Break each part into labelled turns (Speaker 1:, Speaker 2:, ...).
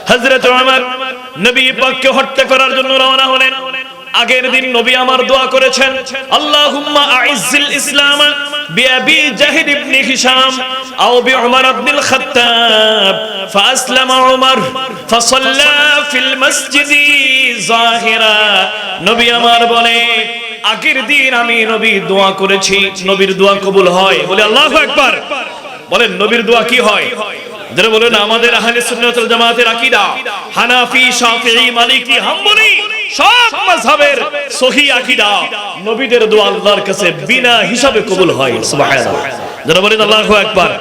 Speaker 1: হযরত ওমর নবী পাককে হত্যা করার জন্য রওনা হলেন। আগের দিন নবী আমার দোয়া করেছেন, আল্লাহুম্মা আইজ্জিল ইসলাম বিআবি জাহিদ ইবনে হিশাম আও বিউমর ইবনুল খাত্তাব ফাসলামা উমর ফাসাল্লা ফিল মসজিদি যাহিরা। নবী আমার বলে, আগের দিন আমি নবী দোয়া করেছি, নবীর দোয়া কবুল হয়। বলে আল্লাহু আকবার। বলেন নবীর দোয়া কি হয়? যারা বলেন আমাদের আহলে সুন্নাত ওয়াল জামাতের আকীদা, হানাফি, শাফিঈ, মালিকি, হাম্বলি সব মাযহাবের সহিহ আকীদা, নবীদের দোয়া আল্লাহর কাছে বিনা হিসাবে কবুল হয়। সুবহানাল্লাহ। যারা বলেন আল্লাহু আকবার।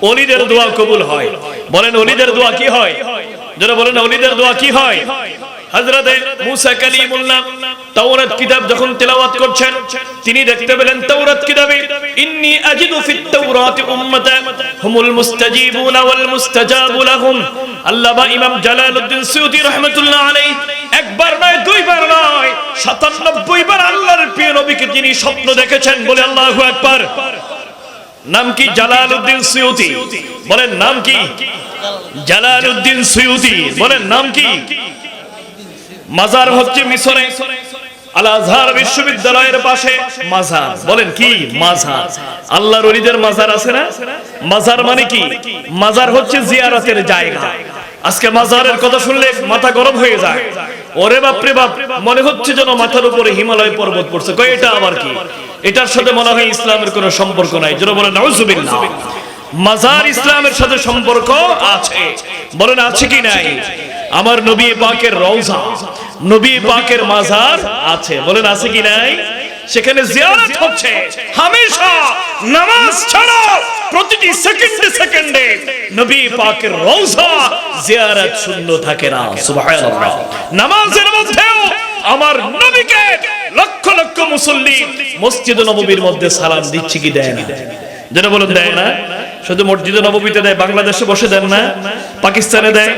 Speaker 1: ওলিদের দোয়া কবুল হয়। বলেন ওলিদের দোয়া কি হয়? যারা বলেন ওলিদের দোয়া কি হয়? হযরতে মুসা কালিমুল্লাহ তাওরাত কিতাব যখন তেলাওয়াত করছেন, তিনি দেখতে পেলেন তাওরাত কিতাবে ইন্নী আজিদু ফিত তাওরাতি উম্মাতান হুমুল মুস্তাজিবুনা ওয়াল মুস্তাজাবু লাহুম। আল্লামা ইমাম জালালউদ্দিন সুয়ুতী রাহমাতুল্লাহ আলাইহি একবার নয় দুইবার নয় ৯৭ বার আল্লাহর প্রিয় নবীকে তিনি স্বপ্ন দেখেছেন। বলে আল্লাহু আকবার। নাম কি? Jalaluddin Suyuti. বলেন নাম কি? Jalaluddin Suyuti. বলেন নাম কি? মাজার হচ্ছে মিশরে আল আজহার বিশ্ববিদ্যালয়ের পাশে মাজার। বলেন কি? মাজার। আল্লাহর ওলিদের মাজার আছে না? মাজার মানে কি? মাজার হচ্ছে জিয়ারতের জায়গা। আজকে মাজারের কথা শুনলে মাথা গরম হয়ে যায়। ওরে বাপ রে বাপ, মনে হচ্ছে যেন মাথার উপরে হিমালয় পর্বত পড়ছে। কয় এটা আবার কি? এটার সাথে মনে হয় ইসলামের কোনো সম্পর্ক নাই। যেন বলেন নাউজুবিল্লাহ। মাজার ইসলামের সাথে সম্পর্ক আছে। বলেন আছে কি নাই? আমার নবী পাকের রওজা, নবী পাকের মাজার আছে। বলেন আছে কি নাই? সেখানে জিয়ারত হচ্ছে হামেশা। নামাজ ছাড়া প্রতিটি সেকেন্ডে সেকেন্ডে নবী পাকের রওজা জিয়ারত শূন্য থাকে না। সুবহানাল্লাহ। নামাজের মধ্যেও আমার নবীকে লক্ষ লক্ষ মুসল্লি মসজিদ নববীর মধ্যে সালাম দিচ্ছে কি দেয় না? যেটা বলেন দেয় না। শুধু মসজিদে নববীতে দেয়, বাংলাদেশে বসে দেন না, পাকিস্তানে দেয়,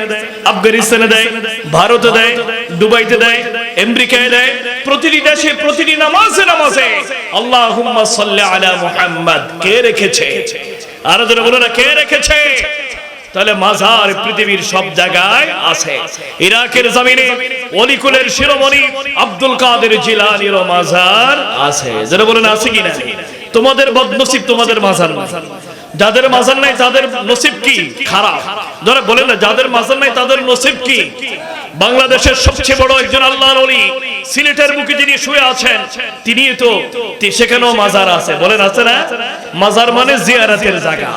Speaker 1: আফগানিস্তানে দেয়, ভারতে দেয়, দুবাইতে দেয়, আমেরিকায় দেয়। প্রতিটি দেশে প্রতিটি নামাজে নামাজে আল্লাহুম্মা সাল্লি আলা মুহাম্মদ কে রেখেছে? আর যারা বলে না কে রেখেছে? তাহলে মাজার পৃথিবীর সব জায়গায় আছে। ইরাকের জমিনে ওলিকুলের শিরোমণি আব্দুল কাদের জিলানীর মাজার আছে। যারা বলেন আছে কি না? তোমাদের বদনসিব, তোমাদের মাজার নাই। যাদের মাজার নাই তাদের নসিব কি খারাপ। যারা বলেন না যাদের মাজার নাই তাদের নসিব কি? বাংলাদেশের সবচেয়ে বড় একজন আল্লাহর ওলি সিলেটের বুকে যিনি শুয়ে আছেন, তিনি তো সেখানেও মাজার আছে। বলেন আছে না? মাজার মানে জিয়ারতের জায়গা।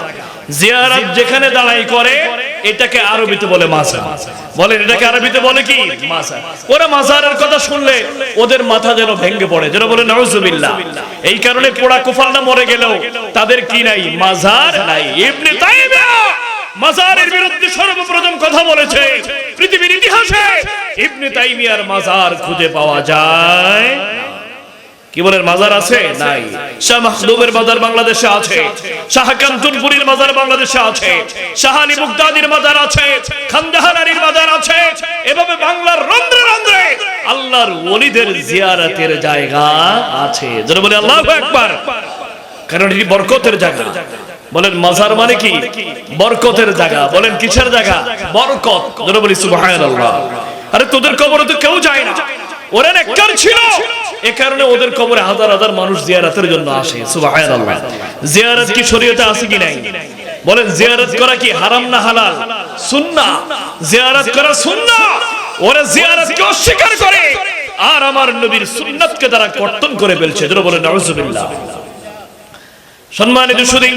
Speaker 1: জিয়ারত যেখানে দাঁড়াই করে এটাকে আরবিতে বলে মাজার। বলেন এটাকে আরবিতে বলে কি? মাজার। ওরা মাজারের কথা শুনলে ওদের মাথা যেন ভেঙে পড়ে। যেন বলে নাউজুবিল্লাহ। এই কারণে পোড়া কুফাররা মরে গেলেও তাদের কি নাই? মাজার নাই। ইবনে তাইমিয়া মাজারের বিরুদ্ধে সর্বপ্রথম কথা বলেছে পৃথিবীর ইতিহাসে। ইবনে তাইমিয়ার মাজার খুঁজে পাওয়া যায় কি? বলেন মাজার আছে? নাই। শাহ মাহদুবের মাজার বাংলাদেশে আছে, শাহ কাঞ্চনপুরীর মাজার বাংলাদেশে আছে, শাহ আলী মুগদাদির মাজার আছে, খানজাহান আলীর মাজার আছে। এভাবে বাংলার রন্ধ্রে রন্ধ্রে আল্লাহর ওলিদের জিয়ারতের জায়গা আছে। যারা বলে আল্লাহু আকবার। কারণ এটি বরকতের জায়গা। বলেন মাজার মানে কি? বরকতের জায়গা। বলেন কিসের জায়গা? বরকত। যারা বলি সুবহানাল্লাহ। আরে তোদের কবরে তো কেউ যায় না, ওরা নেককার ছিল, এই কারণে ওদের কবরে হাজার হাজার মানুষ জিয়ারতের জন্য আসে। সুবহানাল্লাহ। জিয়ারত কি শরীয়তে আছে কি নাই? বলেন জিয়ারত করা কি হারাম না হালাল? সুন্নাহ। জিয়ারত করা সুন্নাহ। ওরা জিয়ারতকে অস্বীকার করে আর আমার নবীর সুন্নাতকে তারা কর্তন করে ফেলছে। যারা বলেন নাউজুবিল্লাহ। সম্মানিত সুধী,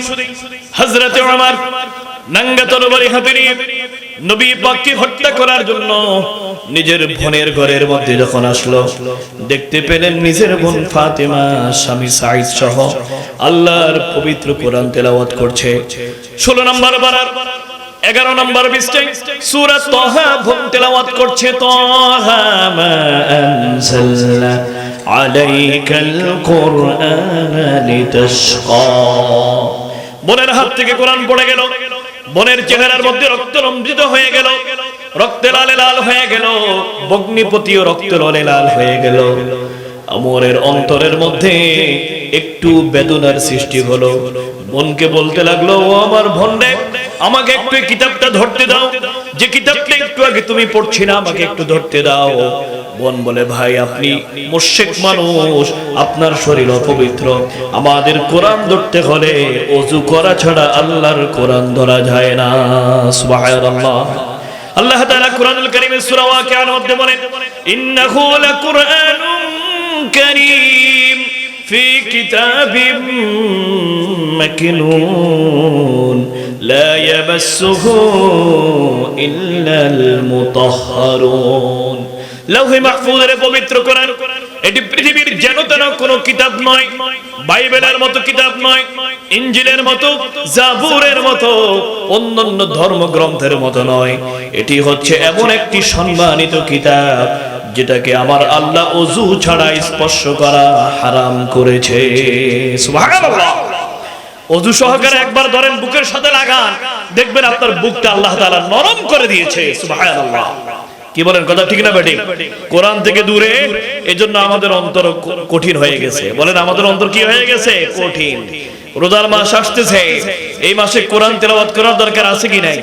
Speaker 1: হযরতে ওমর নাঙ্গা তরবারি হাতে নিয়ে নবী পাককে হত্যা করার জন্য নিজের বোনের ঘরের মধ্যে যখন আসলো, দেখতে পেলেন নিজের বোন ফাতেমা স্বামী সাঈদ সহ আল্লাহর পবিত্র কোরআন তেলাওয়াত করছে। 16 নম্বর পারার 11 নম্বর পৃষ্ঠায় সূরা তাহা বোন তেলাওয়াত করছে। তাহা মা আনজালনা আলাইকাল কুরআনা লিতাশকা। বোনের হাত থেকে কোরআন পড়ে গেল। বোনের চেহারার মধ্যে রক্ত রঞ্জিত হয়ে গেল, রক্তে লালে লাল হয়ে গেল, বগ্নিপতিও রক্ত লালে লাল হয়ে গেল। আমরের অন্তরের মধ্যে একটু বেদনার সৃষ্টি হলো। বোনকে বলতে লাগলো, ও আমার বোন রে, আমাকে একটু কিতাবটা ধরতে দাও। যে কিতাবটা একটু আগে তুমি পড়ছিনা আমাকে একটু ধরতে দাও। বোন বলে ভাই আপনি মুশরিক মানুষ, আপনার শরীর অপবিত্র, আমাদের কোরআন ধরতে হলে ওযু করা ছাড়া আল্লাহর কোরআন ধরা যায় না। সুবহানাল্লাহ। আল্লাহ তাআলা কোরআনুল কারীমের সূরা ওয়াকিয়ার মধ্যে বলেন ইন্নাহু লাকুরআনুন কারীম ফি কিতাবিম মাকনুন লা ইয়ামাসসুহু ইল্লাল মুতাহহারুন। লৌহে মাহফুজের পবিত্র কোরআন, এটি পৃথিবীর যেন তেন কোনো কিতাব নয়, বাইবেলের মতো কিতাব নয়, ইনজিলের মতো, জাবুরের মতো, অন্যান্য ধর্মগ্রন্থের মতো নয়। এটি হচ্ছে এমন একটি সম্মানিত কিতাব যেটাকে আমার আল্লাহ ওযু ছাড়া স্পর্শ করা হারাম করেছে। সুবহানাল্লাহ। ওযু সহকারে একবার ধরেন, বুকের সাথে লাগান, দেখবেন আপনার বুকটা আল্লাহ তাআলা নরম করে দিয়েছে। সুবহানাল্লাহ। কি বলেন, কথা ঠিক না বেঠিক? কোরআন থেকে দূরে, এজন্য আমাদের অন্তর কঠিন হয়ে গেছে। বলেন আমাদের অন্তর কি হয়ে গেছে? কঠিন। রোজার মাস আসতেছে, এই মাসে কোরআন তেলাওয়াত করার দরকার আছে কি নাই?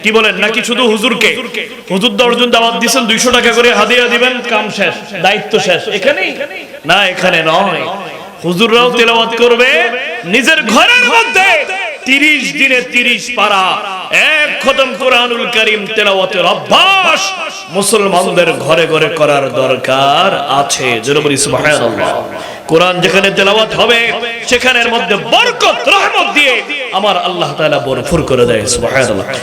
Speaker 1: কি বলেন? নাকি শুধু হুজুরকে, হুজুর 10 জন দাওয়াত দিবেন, 200 টাকা করে হাদিয়া দিবেন, কাম শেষ, দায়িত্ব শেষ, এখানেই? না, এখানে নয়। হুজুররাও তেলাওয়াত করবে নিজের ঘরের মধ্যে, 30 দিনে 30 পারা এক খতম কোরআনুল কারীম তেলাওয়াতের অভ্যাস মুসলমানদের ঘরে ঘরে করার দরকার আছে। জোরে বলি সুবহানাল্লাহ। কোরআন যেখানে তেলাওয়াত হবে সেখানের মধ্যে বরকত রহমত দিয়ে আমার আল্লাহ তাআলা ভরপুর করে দেয়। সুবহানাল্লাহ।